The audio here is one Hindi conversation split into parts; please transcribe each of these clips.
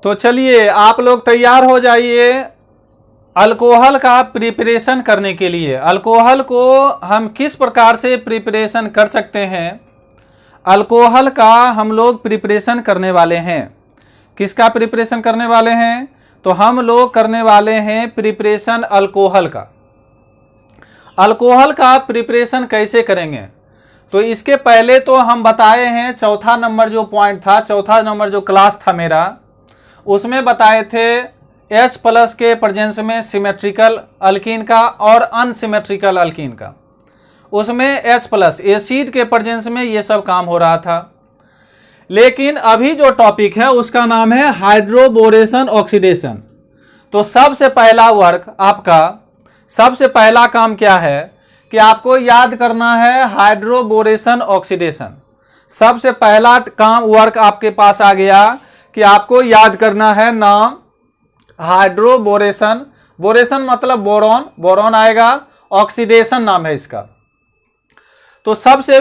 तो चलिए आप लोग तैयार हो जाइए अल्कोहल का प्रिपरेशन करने के लिए। अल्कोहल को हम किस प्रकार से प्रिपरेशन कर सकते हैं, अल्कोहल का हम लोग प्रिपरेशन करने वाले हैं। किसका प्रिपरेशन करने वाले हैं? तो हम लोग करने वाले हैं प्रिपरेशन अल्कोहल का। अल्कोहल का प्रिपरेशन कैसे करेंगे? तो इसके पहले तो हम बताए हैं, चौथा नंबर जो पॉइंट था, चौथा नंबर जो क्लास था मेरा, उसमें बताए थे H+ के प्रेजेंस में सिमेट्रिकल अल्कीन का और अनसिमेट्रिकल अल्कीन का। उसमें H+ एसिड के प्रेजेंस में ये सब काम हो रहा था। लेकिन अभी जो टॉपिक है उसका नाम है हाइड्रोबोरेशन ऑक्सीडेशन। तो सबसे पहला वर्क आपका, सबसे पहला काम क्या है कि आपको याद करना है हाइड्रोबोरेशन ऑक्सीडेशन। सबसे पहला काम वर्क आपके पास आ गया कि आपको याद करना है नाम हाइड्रोबोरेशन। बोरेशन मतलब बोरॉन, बोरॉन आएगा, ऑक्सीडेशन नाम है इसका। तो सबसे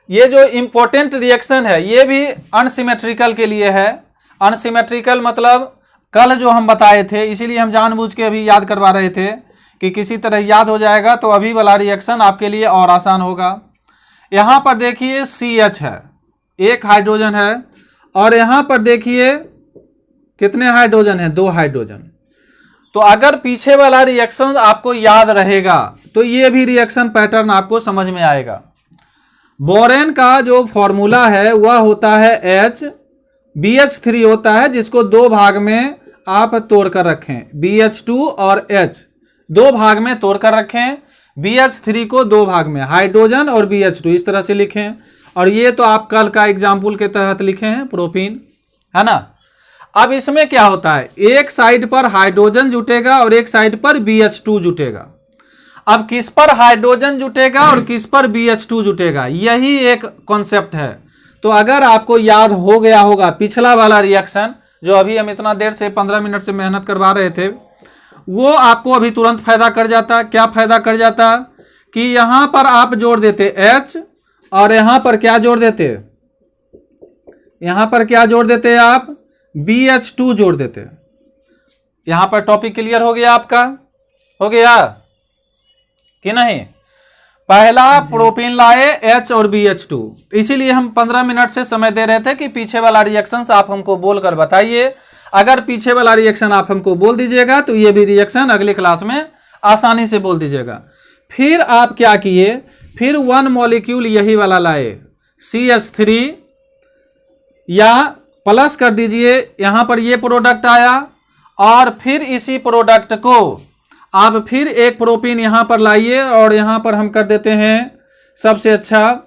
ये जो इंपॉर्टेंट रिएक्शन है ये भी अनसिमेट्रिकल के लिए है। अनसिमेट्रिकल मतलब कल जो हम बताए थे, इसीलिए हम जानबूझ के अभी याद करवा रहे थे कि किसी तरह याद हो जाएगा तो अभी वाला रिएक्शन आपके लिए और आसान होगा। यहाँ पर देखिए CH है, एक हाइड्रोजन है, और यहाँ पर देखिए कितने हाइड्रोजन है? 2 हाइड्रोजन। तो अगर पीछे वाला रिएक्शन आपको याद रहेगा तो ये भी रिएक्शन पैटर्न आपको समझ में आएगा। बोरेन का जो फॉर्मूला है वह होता है H, BH3 होता है, जिसको 2 भाग में आप तोड़ कर रखें, BH2 और H 2 भाग में तोड़ कर रखें। BH3 को 2 भाग में, हाइड्रोजन और BH2 इस तरह से लिखें। और ये तो आप कल का एग्जाम्पल के तहत लिखे हैं, प्रोपीन, है ना। अब इसमें क्या होता है, एक साइड पर हाइड्रोजन जुटेगा और एक साइड पर BH2 जुटेगा। अब किस पर हाइड्रोजन जुटेगा और किस पर BH2 जुटेगा, यही एक कॉन्सेप्ट है। तो अगर आपको याद हो गया होगा पिछला वाला रिएक्शन जो अभी हम इतना देर से 15 मिनट से मेहनत करवा रहे थे, वो आपको अभी तुरंत फायदा कर जाता। क्या फायदा कर जाता कि यहां पर आप जोड़ देते H और यहां पर क्या जोड़ देते, यहां पर क्या जोड़ देते आप, BH2 जोड़ देते। यहां पर टॉपिक क्लियर हो गया आपका? हो गया कि नहीं? पहला प्रोपीन लाए H और BH2, इसीलिए हम 15 मिनट से समय दे रहे थे कि पीछे वाला रिएक्शन आप हमको बोलकर बताइए। अगर पीछे वाला रिएक्शन आप हमको बोल दीजिएगा तो ये भी रिएक्शन अगले क्लास में आसानी से बोल दीजिएगा। फिर आप क्या किए, फिर 1 मॉलिक्यूल यही वाला लाए CH3, या प्लस कर दीजिए, यहां पर ये प्रोडक्ट आया, और फिर इसी प्रोडक्ट को आप फिर एक प्रोपीन यहां पर लाइए और यहां पर हम कर देते हैं सबसे अच्छा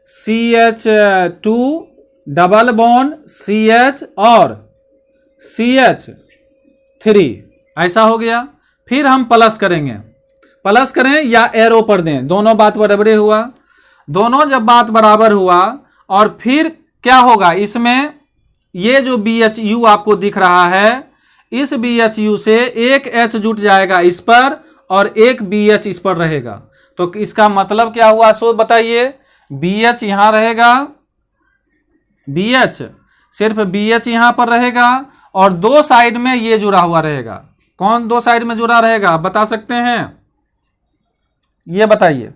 CH2 डबल बॉन्ड CH और CH3, ऐसा हो गया। फिर हम प्लस करेंगे, प्लस करें या एरो पर दें, दोनों बात बराबर हुआ। दोनों जब बात बराबर हुआ और फिर क्या होगा, इसमें ये जो BHU आपको दिख रहा है, इस BHU से एक H जुट जाएगा इस पर और एक BH इस पर रहेगा। तो इसका मतलब क्या हुआ सो बताइए, BH यहां रहेगा, BH सिर्फ BH यहां पर रहेगा और 2 साइड में ये जुड़ा हुआ रहेगा। कौन 2 साइड में जुड़ा रहेगा बता सकते हैं? ये बताइए।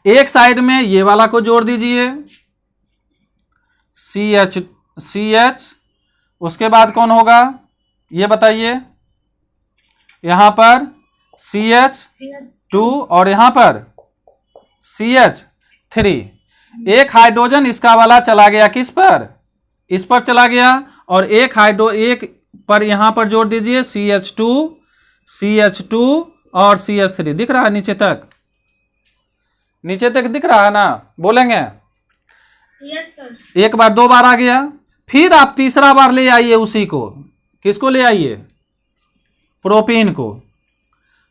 एक साइड में ये वाला को जोड़ दीजिए CH, उसके बाद कौन होगा ये बताइए, यहां पर CH2 और यहां पर CH3। एक हाइड्रोजन इसका वाला चला गया किस पर, इस पर चला गया, और एक एक पर यहां पर जोड़ दीजिए CH2 और CH3। दिख रहा है नीचे तक? नीचे तक दिख रहा है ना? बोलेंगे यस सर। एक बार 2 बार आ गया, फिर आप तीसरा बार ले आइए उसी को। किसको ले आइए? प्रोपीन को।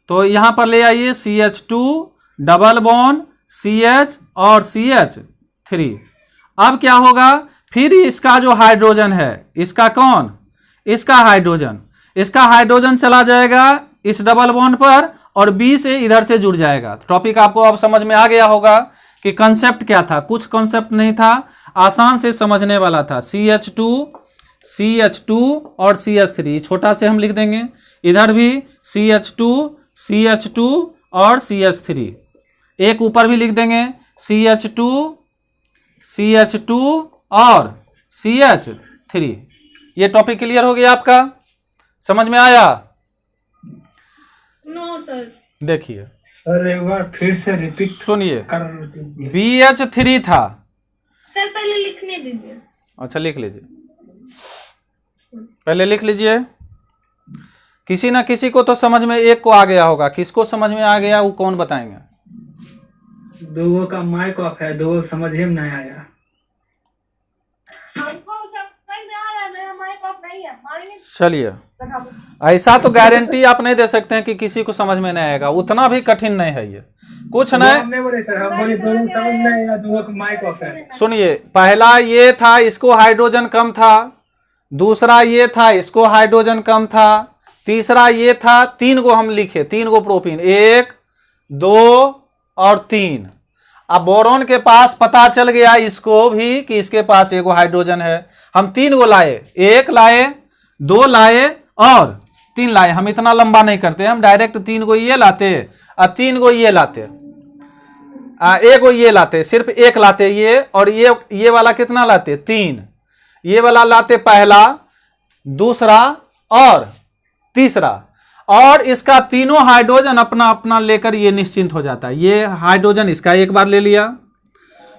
तो यहां पर ले आइए CH2 डबल बॉन्ड CH और CH3। अब क्या होगा, फिर इसका जो हाइड्रोजन है, इसका कौन, इसका हाइड्रोजन चला जाएगा इस डबल बॉन्ड पर और B से इधर से जुड़ जाएगा। टॉपिक आपको अब समझ में आ गया होगा कि कंसेप्ट क्या था। कुछ कंसेप्ट नहीं था, आसान से समझने वाला था। CH2 और CH3 छोटा से हम लिख देंगे, इधर भी CH2 और CH3, एक ऊपर भी लिख देंगे CH2 और CH3। ये टॉपिक क्लियर हो गया आपका, समझ में आया? No sir. देखिए सर एक बार फिर से रिपीट सुनिए, कर। BH3 था। सर पहले लिखने दीजिए। अच्छा लिख लीजिए, पहले लिख लीजिए। किसी ना किसी को तो समझ में, एक को आ गया होगा, किसको समझ में आ गया वो कौन बताएंगे? दो का माइक ऑफ है, दो समझ ही नहीं आया। हमको समझ में आ रहा है, मेरा माइक ऑफ नहीं है। चलिए, ऐसा तो गारंटी आप नहीं दे सकते हैं कि किसी को समझ में नहीं आएगा, उतना भी कठिन नहीं है ये, कुछ नहीं। हम नहीं बोले सर, हम बोले दोनों समझ नहीं आया, दो का माइक ऑफ है। सुनिए, पहला ये था, इसको हाइड्रोजन कम था, दूसरा ये था, इसको हाइड्रोजन कम था, तीसरा ये था, 3 को हम लिखे, 3 को प्रोपीन, 1 2 और 3। अब बोरॉन के पास पता चल गया इसको भी कि इसके पास एगो हाइड्रोजन है, हम 3 को लाए, 1 लाए, 2 लाए और 3 लाए। हम इतना लंबा नहीं करते, हम डायरेक्ट 3 को ये लाते और 3 को ये लाते, एक को ये लाते, सिर्फ 1 लाते ये, और ये वाला कितना लाते? 3। ये वाला लाते पहला, दूसरा और तीसरा, और इसका तीनों हाइड्रोजन अपना अपना लेकर ये निश्चिंत हो जाता है। ये हाइड्रोजन इसका एक बार ले लिया,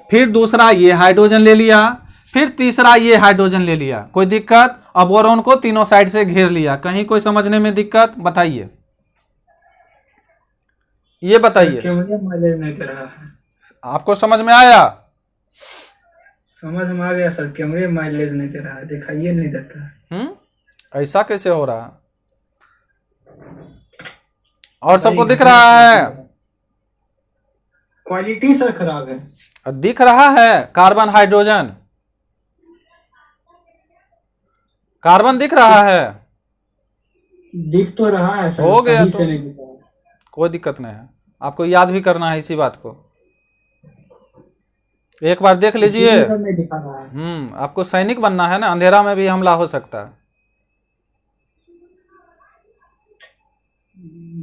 फिर दूसरा ये हाइड्रोजन ले लिया, फिर तीसरा ये हाइड्रोजन ले लिया। कोई दिक्कत? अब बोरॉन को तीनों साइड से घेर लिया। कहीं कोई समझने में दिक्कत? बताइए, ये बताइए। क्यों माइलेज नहीं दे रहा है? आपको समझ में आया? समझ में आ गया सर, कैमरे माइलेज नहीं दे रहा है, दिखाइए नहीं देता है। ऐसा कैसे हो रहा है? और सबको दिख रहा है? क्वालिटी सर खराब है। दिख रहा है कार्बन हाइड्रोजन, कार्बन दिख रहा है, दिख तो रहा है सर, हो गया सही तो। से नहीं दिख रहा है। कोई दिक्कत नहीं है, आपको याद भी करना है इसी बात को, एक बार देख लीजिए। इसीलिए सर नहीं दिखा रहा है। आपको सैनिक बनना है ना, अंधेरा में भी हमला हो सकता है।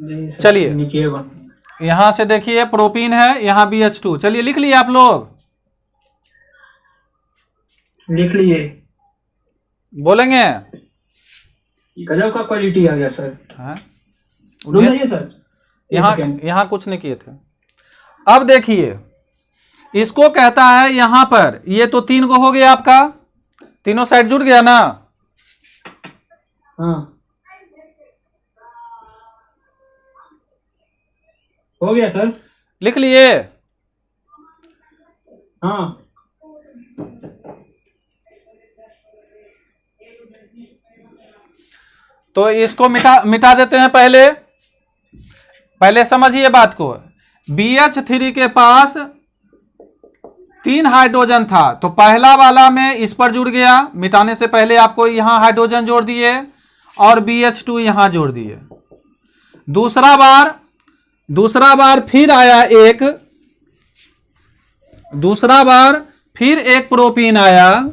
नहीं सर, चलिए। निकिए बन। यहां से देखिए प्रोपीन है, यहां BH2। चलिए लिख लिए आप लोग, लिख लिए। बोलेंगे? गजब का क्वालिटी आ गया सर। हाँ? रुक जाइए सर, यहां कुछ नहीं किए थे। अब देखिए, इसको कहता है यहां पर, ये तो 3 को हो गया आपका, तीनों साइड जुड़ गया ना। हाँ हो गया सर, लिख लिए? हाँ। तो इसको मिटा देते हैं। पहले समझिए बात को। BH3 के पास 3 हाइड्रोजन था, तो पहला वाला में इस पर जुड़ गया, मिटाने से पहले आपको यहां हाइड्रोजन जोड़ दिए और BH2 यहां जोड़ दिए। दूसरा बार फिर आया एक, दूसरा बार फिर एक प्रोपीन आया,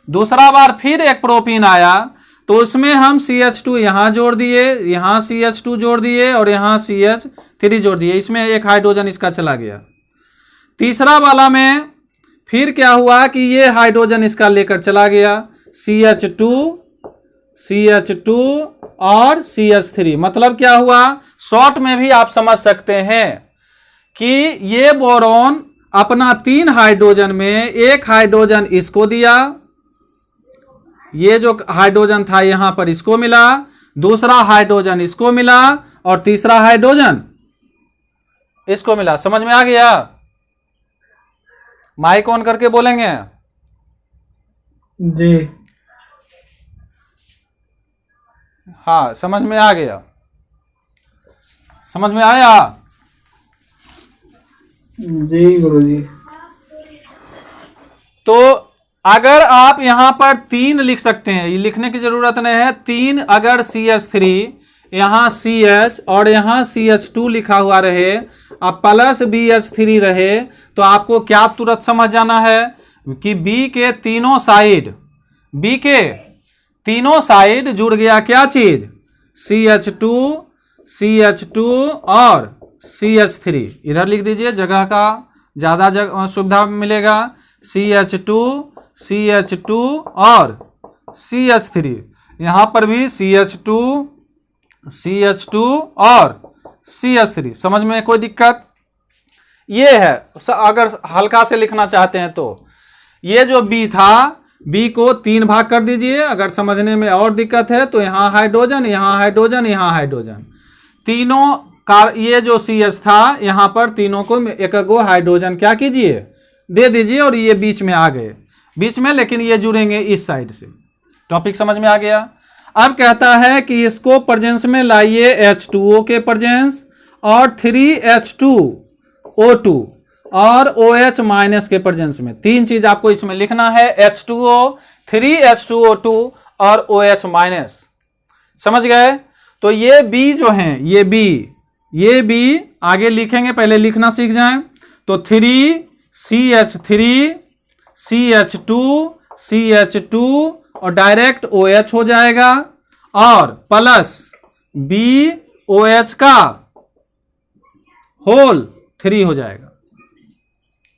दूसरा बार फिर एक प्रोपीन आया, तो उसमें हम CH2 यहां जोड़ दिए, यहां CH2 जोड़ दिए और यहां CH3 जोड़ दिए। इसमें एक हाइड्रोजन इसका चला गया। तीसरा वाला में फिर क्या हुआ कि ये हाइड्रोजन इसका लेकर चला गया, CH2 और CH3। मतलब क्या हुआ? शॉर्ट में भी आप समझ सकते हैं कि ये बोरॉन अपना 3 हाइड्रोजन में एक हाइड्रोजन इसको दिया, ये जो हाइड्रोजन था यहां पर इसको मिला, दूसरा हाइड्रोजन इसको मिला और तीसरा हाइड्रोजन इसको मिला। समझ में आ गया? माइक ऑन करके बोलेंगे? जी हाँ, समझ में आ गया? समझ में आया? जी गुरुजी। तो अगर आप यहां पर 3 लिख सकते हैं, ये लिखने की जरूरत नहीं है। 3 अगर CH3 यहां CH और यहां CH2 लिखा हुआ रहे, अब प्लस BH3 रहे, तो आपको क्या तुरंत समझ जाना है? कि बी के तीनों साइड जुड़ गया क्या चीज, CH2 और CH3। इधर लिख दीजिए, जगह का ज्यादा सुविधा मिलेगा। CH2 और CH3, यहां पर भी CH2 और CH3। समझ में कोई दिक्कत? ये है, अगर हल्का से लिखना चाहते हैं तो ये जो B था, B को 3 भाग कर दीजिए। अगर समझने में और दिक्कत है तो यहाँ हाइड्रोजन, यहाँ हाइड्रोजन, यहाँ हाइड्रोजन, तीनों का ये जो CH था यहाँ पर तीनों को एक गो हाइड्रोजन क्या कीजिए, दे दीजिए। और ये बीच में आ गए, बीच में, लेकिन ये जुड़ेंगे इस साइड से। टॉपिक समझ में आ गया? अब कहता है कि इसको प्रेजेंस में लाइए H2O के प्रेजेंस और 3H2O2 और OH माइनस के प्रेजेंस में। 3 चीज आपको इसमें लिखना है, H2O, 3H2O2 और OH माइनस। समझ गए? तो ये B जो हैं, ये B आगे लिखेंगे, पहले लिखना सीख जाएं। तो 3CH3 CH2 और डायरेक्ट OH हो जाएगा, और प्लस BOH का होल 3 हो जाएगा।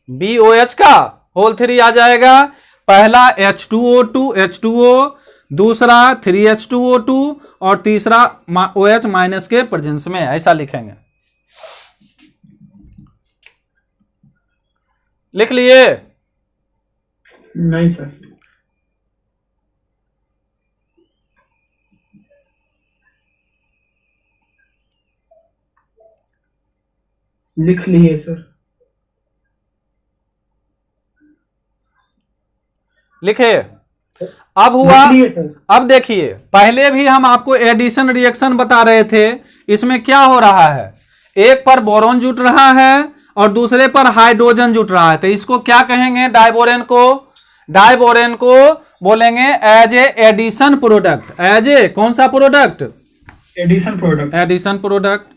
BOH का होल 3 आ जाएगा। पहला H2O, दूसरा 3H2O2 और तीसरा OH माइनस के प्रेजेंस में, ऐसा लिखेंगे। लिख लिए? नहीं सर। लिख लिए सर। लिखे? अब हुआ। लिख लिए सर। अब देखिए, पहले भी हम आपको एडिशन रिएक्शन बता रहे थे। इसमें क्या हो रहा है, एक पर बोरॉन जुट रहा है और दूसरे पर हाइड्रोजन जुट रहा है। तो इसको क्या कहेंगे, डाइबोरेन को बोलेंगे as a addition product. As a कौन सा प्रोडक्ट? Addition product.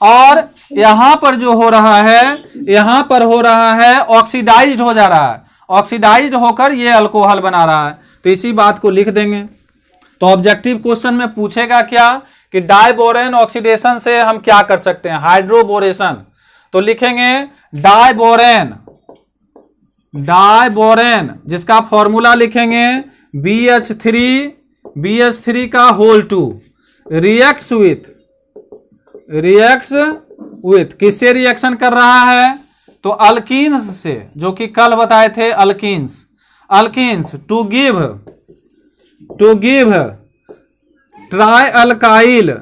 और यहां पर जो हो रहा है, यहां पर हो रहा है ऑक्सीडाइज्ड हो जा रहा है, ऑक्सीडाइज्ड होकर ये अल्कोहल बना रहा है। तो इसी बात को लिख देंगे। तो ऑब्जेक्टिव क्वेश्चन में पूछेगा क्या कि डाइबोरेन ऑक्सीडेशन से हम क्या कर सकते हैं, हाइड्रोबोरेशन। तो लिखेंगे डाइबोरेन, जिसका फॉर्मूला लिखेंगे BH3 का होल 2 रिएक्ट्स विथ किससे रिएक्शन कर रहा है, तो अल्कीन्स से, जो कि कल बताए थे, alkenes to give trialkyl.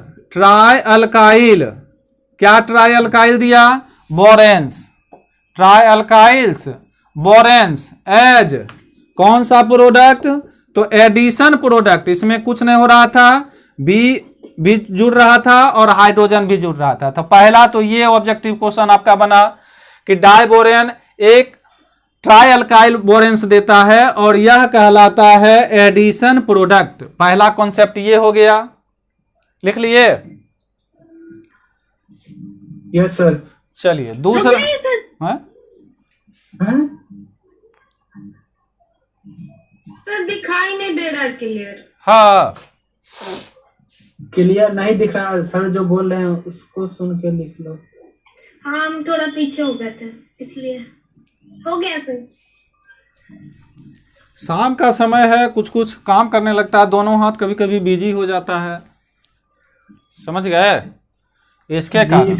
क्या ट्राई अल्काइल दिया, बोरेंस एज कौन सा प्रोडक्ट, तो एडिशन प्रोडक्ट। इसमें कुछ नहीं हो रहा था, बी भी जुड़ रहा था और हाइड्रोजन भी जुड़ रहा था। तो पहला तो ये ऑब्जेक्टिव क्वेश्चन आपका बना कि डाइबोरेन एक ट्राई अल्काइल बोरेंस देता है और यह कहलाता है एडिशन प्रोडक्ट। पहला कॉन्सेप्ट ये हो गया। लिख लिए? Yes sir. चलिए दूसरा। सर दिखाई नहीं दे रहा क्लियर। हाँ, क्लियर नहीं दिख रहा सर, जो बोल रहे हैं उसको सुन के लिख लो। हाँ, हम थोड़ा पीछे हो गए थे इसलिए। हो गया सर। शाम का समय है, कुछ कुछ काम करने लगता है, दोनों हाथ कभी कभी बिजी हो जाता है। समझ गए? इसके कारण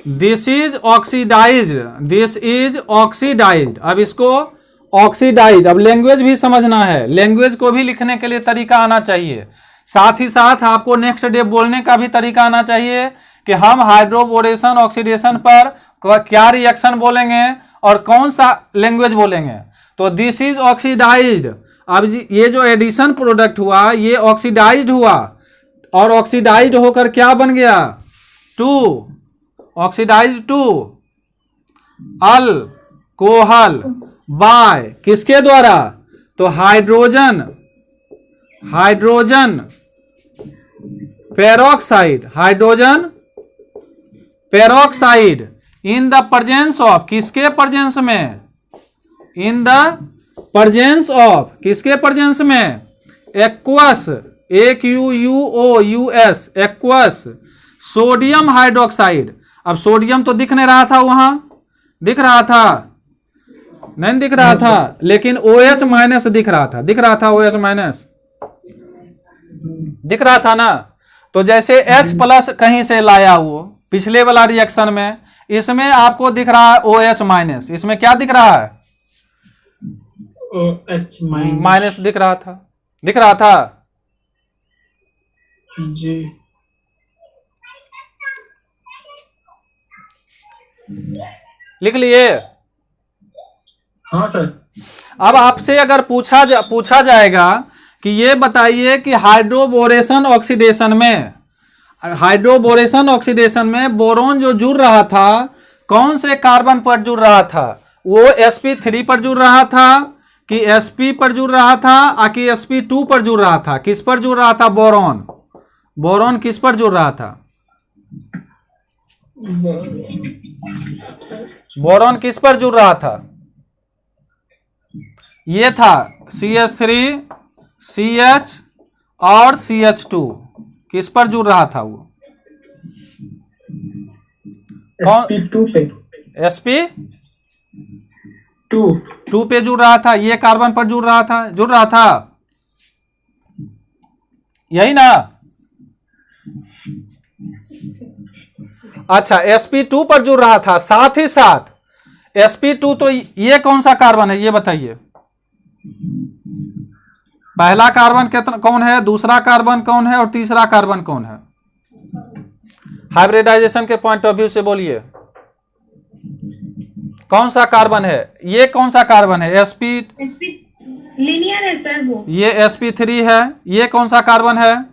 दिस इज ऑक्सीडाइज्ड। अब इसको ऑक्सीडाइज, अब लैंग्वेज भी समझना है, लैंग्वेज को भी लिखने के लिए तरीका आना चाहिए। साथ ही साथ आपको नेक्स्ट डे बोलने का भी तरीका आना चाहिए कि हम हाइड्रोबोरेशन ऑक्सीडेशन पर क्या रिएक्शन बोलेंगे और कौन सा लैंग्वेज बोलेंगे। तो दिस इज ऑक्सीडाइज्ड। अब ये जो एडिशन प्रोडक्ट हुआ, ये ऑक्सीडाइज्ड हुआ और ऑक्सीडाइज्ड होकर क्या बन गया, ऑक्सीडाइज्ड टू अल्कोहल बाय किसके द्वारा, तो hydrogen peroxide in the presence of, किसके प्रेजेंस में, इन द प्रेजेंस ऑफ, किसके प्रेजेंस में? Aqueous, AQUOUS, aqueous sodium hydroxide. अब सोडियम तो दिख नहीं रहा था, वहां दिख रहा था? नहीं दिख रहा था, लेकिन OH माइनस दिख रहा था। दिख रहा था OH माइनस, दिख रहा था ना? तो जैसे H प्लस कहीं से लाया वो पिछले वाला रिएक्शन में, इसमें आपको दिख रहा है OH माइनस। इसमें क्या दिख रहा है? OH माइनस दिख रहा था। दिख रहा था जी। लिख लिए? हाँ सर। अब आपसे अगर पूछा जाएगा कि ये बताइए कि हाइड्रोबोरेशन ऑक्सीडेशन में बोरोन जो जुड़ रहा था कौन से कार्बन पर जुड़ रहा था? वो sp3 पर जुड़ रहा था कि sp पर जुड़ रहा था कि sp2 पर जुड़ रहा था? किस पर जुड़ रहा था? बोरोन किस पर जुड़ रहा था? बोरोन किस पर जुड़ रहा था? ये था CH3 CH और CH2। किस पर जुड़ रहा था वो? sp2 पे। sp2 पे जुड़ रहा था। ये कार्बन पर जुड़ रहा था यही ना? अच्छा, sp2 पर जुड़ रहा था। साथ ही साथ sp2, तो ये कौन सा कार्बन है ये बताइए? पहला कार्बन कौन है, दूसरा कार्बन कौन है और तीसरा कार्बन कौन है? हाइब्रिडाइजेशन के पॉइंट ऑफ व्यू से बोलिए, कौन सा कार्बन है? ये कौन सा कार्बन है? लीनियर है सर वो। ये sp3 है। ये कौन सा कार्बन है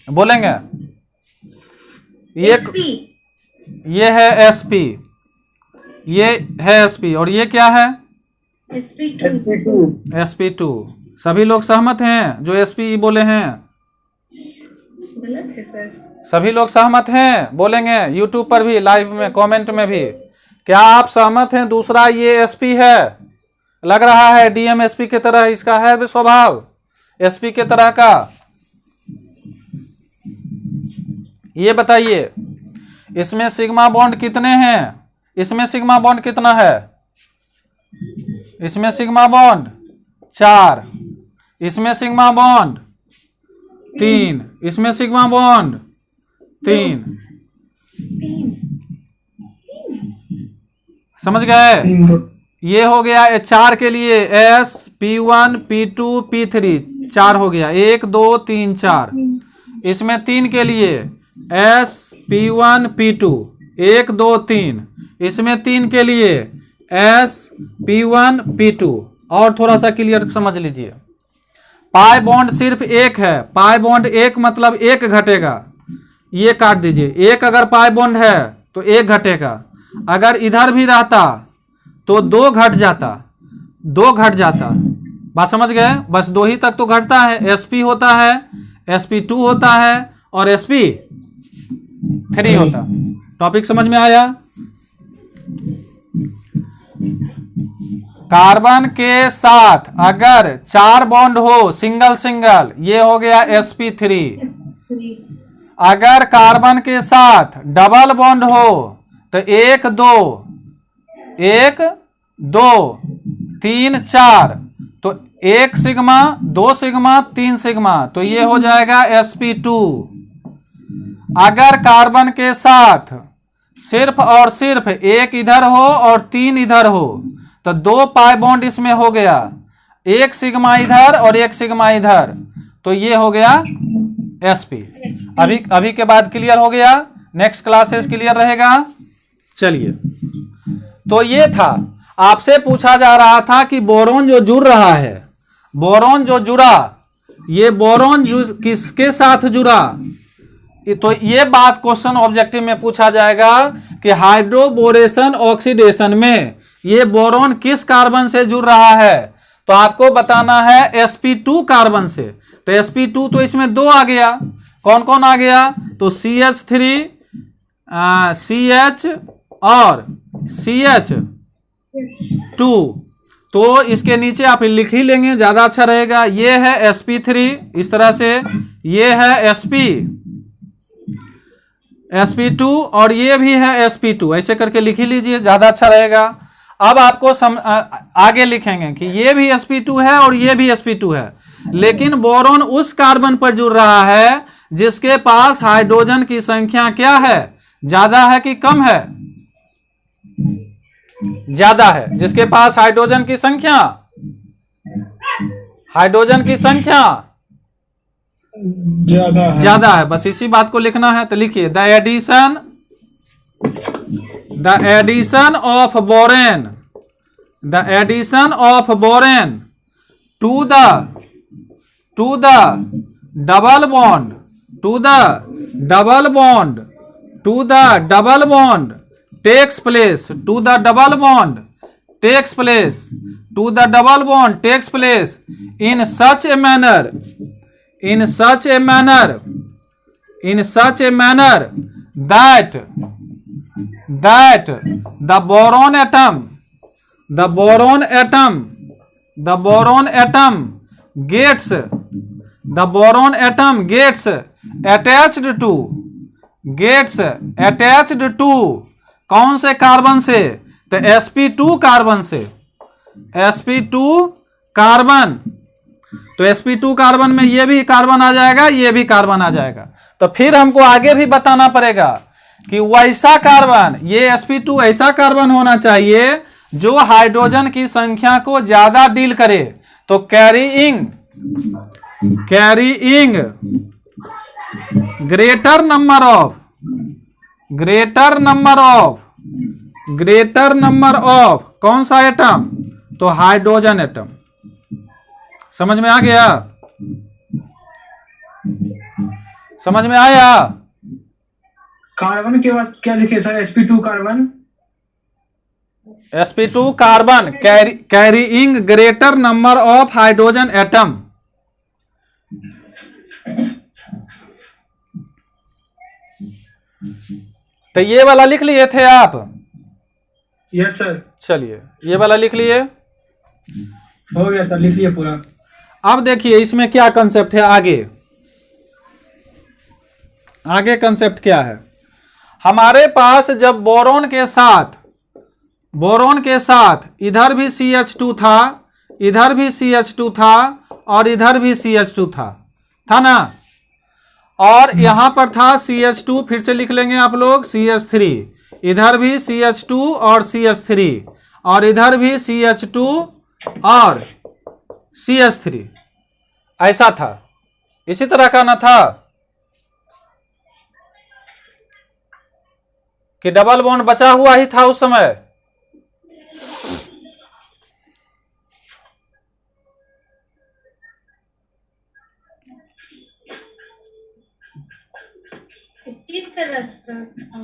बोलेंगे? ये है sp, ये है sp और ये क्या है? sp2। सभी लोग सहमत हैं जो sp बोले हैं? गलत है सर। सभी लोग सहमत हैं? बोलेंगे यूट्यूब पर भी, लाइव में, कमेंट में भी। क्या आप सहमत हैं? दूसरा ये sp है, लग रहा है DMSP की तरह, इसका है भी स्वभाव sp के तरह का। ये बताइए इसमें सिग्मा बॉन्ड कितने हैं? इसमें सिग्मा बॉन्ड कितना है? इसमें सिग्मा बॉन्ड 4, इसमें सिग्मा बॉन्ड 3, इसमें सिग्मा बॉन्ड 3। समझ गए? ये हो गया 4 के लिए sp1 p2 p3 4 हो गया। 1 2 3 4। इसमें 3 के लिए sp1 p2 1 2 3। इसमें 3 के लिए sp1 p2। और थोड़ा सा क्लियर समझ लीजिए, पाई बॉन्ड सिर्फ एक है। पाई बॉन्ड एक मतलब एक घटेगा, ये काट दीजिए। एक अगर पाई बॉन्ड है तो एक घटेगा, अगर इधर भी रहता तो 2 घट जाता, 2 घट जाता। बात समझ गए? बस 2 ही तक तो घटता है। sp होता है, sp2 होता है और sp3 होता। टॉपिक समझ में आया? कार्बन के साथ अगर 4 बॉन्ड हो सिंगल सिंगल, ये हो गया sp3। अगर कार्बन के साथ डबल बॉन्ड हो तो 1 2 1 2 3 4, तो 1 सिग्मा 2 सिग्मा 3 सिग्मा, तो ये हो जाएगा sp2। अगर कार्बन के साथ सिर्फ और सिर्फ 1 इधर हो और 3 इधर हो तो 2 पाई बॉन्ड इसमें हो गया, 1 सिग्मा इधर और 1 सिग्मा इधर, तो ये हो गया sp। अभी के बाद क्लियर हो गया? नेक्स्ट क्लासेस क्लियर रहेगा। चलिए, तो ये था, आपसे पूछा जा रहा था कि बोरोन जो जुड़ रहा है, बोरोन जो जुड़ा, ये बोरोन किसके साथ जुड़ा? तो ये बात क्वेश्चन ऑब्जेक्टिव में पूछा जाएगा कि हाइड्रोबोरेशन ऑक्सीडेशन में ये बोरोन किस कार्बन से जुड़ रहा है? तो आपको बताना है sp2 कार्बन से। तो sp2 तो इसमें 2 आ गया, कौन कौन आ गया? तो CH3 CH और CH 2। तो इसके नीचे आप लिख ही लेंगे, ज्यादा अच्छा रहेगा। ये है sp3 इस तरह से, ये है sp2 और ये भी है sp2, ऐसे करके लिख ही लीजिए, ज्यादा अच्छा रहेगा। अब आपको आगे लिखेंगे कि ये भी sp2 है और ये भी sp2 है, लेकिन बोरॉन उस कार्बन पर जुड़ रहा है जिसके पास हाइड्रोजन की संख्या क्या है, ज्यादा है कि कम है? ज्यादा है। जिसके पास हाइड्रोजन की संख्या ज्यादा है, बस इसी बात को लिखना है। तो लिखिए the addition of borane to the double bond takes place in such a manner that the boron atom gets attached to कौन से कार्बन से? तो sp2 कार्बन से, sp2 कार्बन। तो sp2 कार्बन में ये भी कार्बन आ जाएगा, ये भी कार्बन आ जाएगा। तो फिर हमको आगे भी बताना पड़ेगा कि वैसा कार्बन, ये sp2 ऐसा कार्बन होना चाहिए जो हाइड्रोजन की संख्या को ज्यादा डील करे। तो कैरीइंग ग्रेटर नंबर ऑफ कौन सा एटम? तो हाइड्रोजन एटम। समझ में आ गया? समझ में आया? कार्बन के बाद क्या लिखे sir? sp2 carbon carrying greater number of hydrogen atom. तो ये वाला लिख लिए थे आप? Yes sir. चलिए ये वाला लिख लिए, हो गया सर, लिख लिए पूरा। अब देखिए इसमें क्या कंसेप्ट है। आगे कंसेप्ट क्या है? हमारे पास जब बोरोन के साथ इधर भी CH2 था, इधर भी CH2 था और इधर भी CH2 था ना, और यहां पर था CH2, फिर से लिख लेंगे आप लोग CH3, इधर भी CH2 और CH3 और इधर भी CH2 और CH3, ऐसा था। इसी तरह का ना था कि डबल बॉन्ड बचा हुआ ही था उस समय।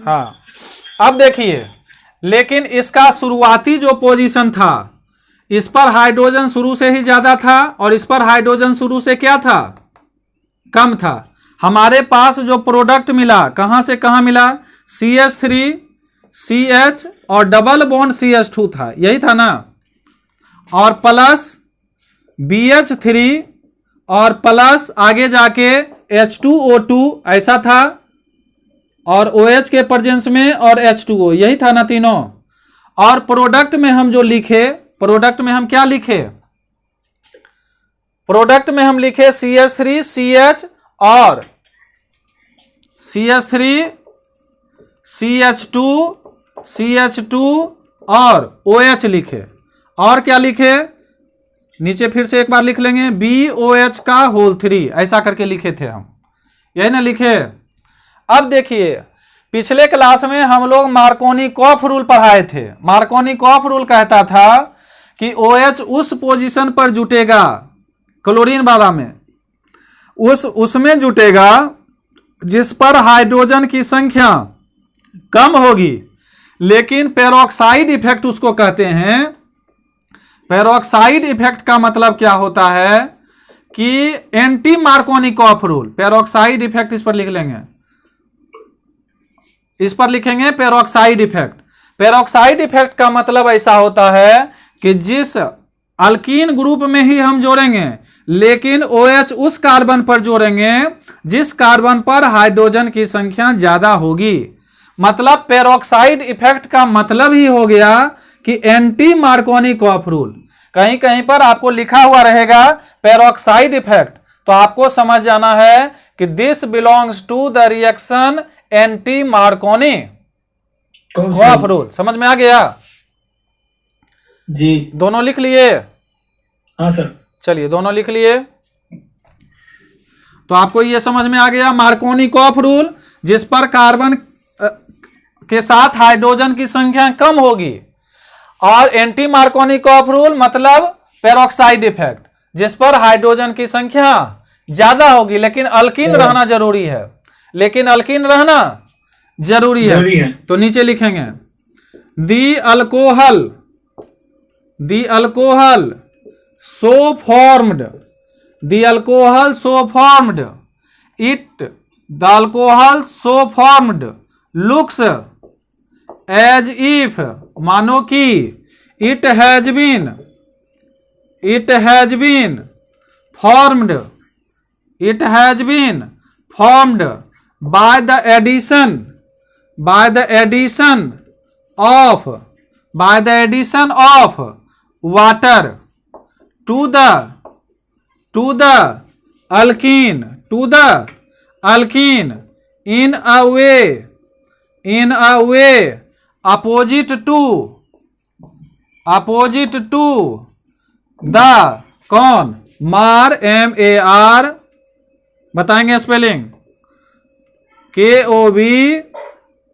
हाँ, अब देखिए, लेकिन इसका शुरुआती जो पोजीशन था, इस पर हाइड्रोजन शुरू से ही ज्यादा था और इस पर हाइड्रोजन शुरू से क्या था? कम था। हमारे पास जो प्रोडक्ट मिला, कहां से कहां मिला? CH3 CH और डबल बॉन्ड CH2 था, यही था ना, और प्लस BH3 और प्लस आगे जाके H2O2 ऐसा था, और OH के प्रेजेंस में और H2O, यही था ना तीनों। और प्रोडक्ट में हम जो लिखे, प्रोडक्ट में हम क्या लिखे? प्रोडक्ट में हम लिखे CH3 CH और CH3 CH2 CH2 और OH लिखे। और क्या लिखे? नीचे फिर से एक बार लिख लेंगे, BOH का होल 3, ऐसा करके लिखे थे हम, यही ना लिखे। अब देखिए, पिछले क्लास में हम लोग मार्कोनी-कॉफ रूल पढ़ाए थे। मार्कोनी-कॉफ रूल कहता था कि OH उस पोजीशन पर जुटेगा, क्लोरीन वाला में उसमें जुटेगा जिस पर हाइड्रोजन की संख्या कम होगी, लेकिन पेरोक्साइड इफेक्ट उसको कहते हैं। पेरोक्साइड इफेक्ट का मतलब क्या होता है कि एंटी मार्कोनी-कॉफ रूल, पेरोक्साइड इफेक्ट इस पर लिख लेंगे, इस पर लिखेंगे पेरोक्साइड इफेक्ट। पेरोक्साइड इफेक्ट का मतलब ऐसा होता है कि जिस अल्कीन ग्रुप में ही हम जोड़ेंगे, लेकिन OH उस कार्बन पर जोड़ेंगे जिस कार्बन पर हाइड्रोजन की संख्या ज्यादा होगी। मतलब पेरोक्साइड इफेक्ट का मतलब ही हो गया कि एंटी मार्कोनिकॉफ रूल। कहीं कहीं पर आपको लिखा हुआ रहेगा पेरोक्साइड इफेक्ट, तो आपको समझ जाना है कि this belongs to the reaction anti Markovnikov rule. समझ में आ गया? जी दोनों लिख लिए? हाँ सर। चलिए दोनों लिख लिए। तो आपको ये समझ में आ गया मार्कोनिकॉफ रूल, जिस पर कार्बन के साथ हाइड्रोजन की संख्या कम होगी, और एंटी मार्कोनिकॉफ रूल मतलब पेरोक्साइड इफेक्ट, जिस पर हाइड्रोजन की संख्या ज्यादा होगी, लेकिन अल्कीन रहना जरूरी है। लेकिन अल्कीन रहना जरूरी है। तो नीचे लिखेंगे दी alcohol so formed, the alcohol so formed, the alcohol so formed looks as if, मानो कि it has been formed by the addition of water to the alkene in a way opposite to the कौन मार MAR बताएंगे स्पेलिंग KOB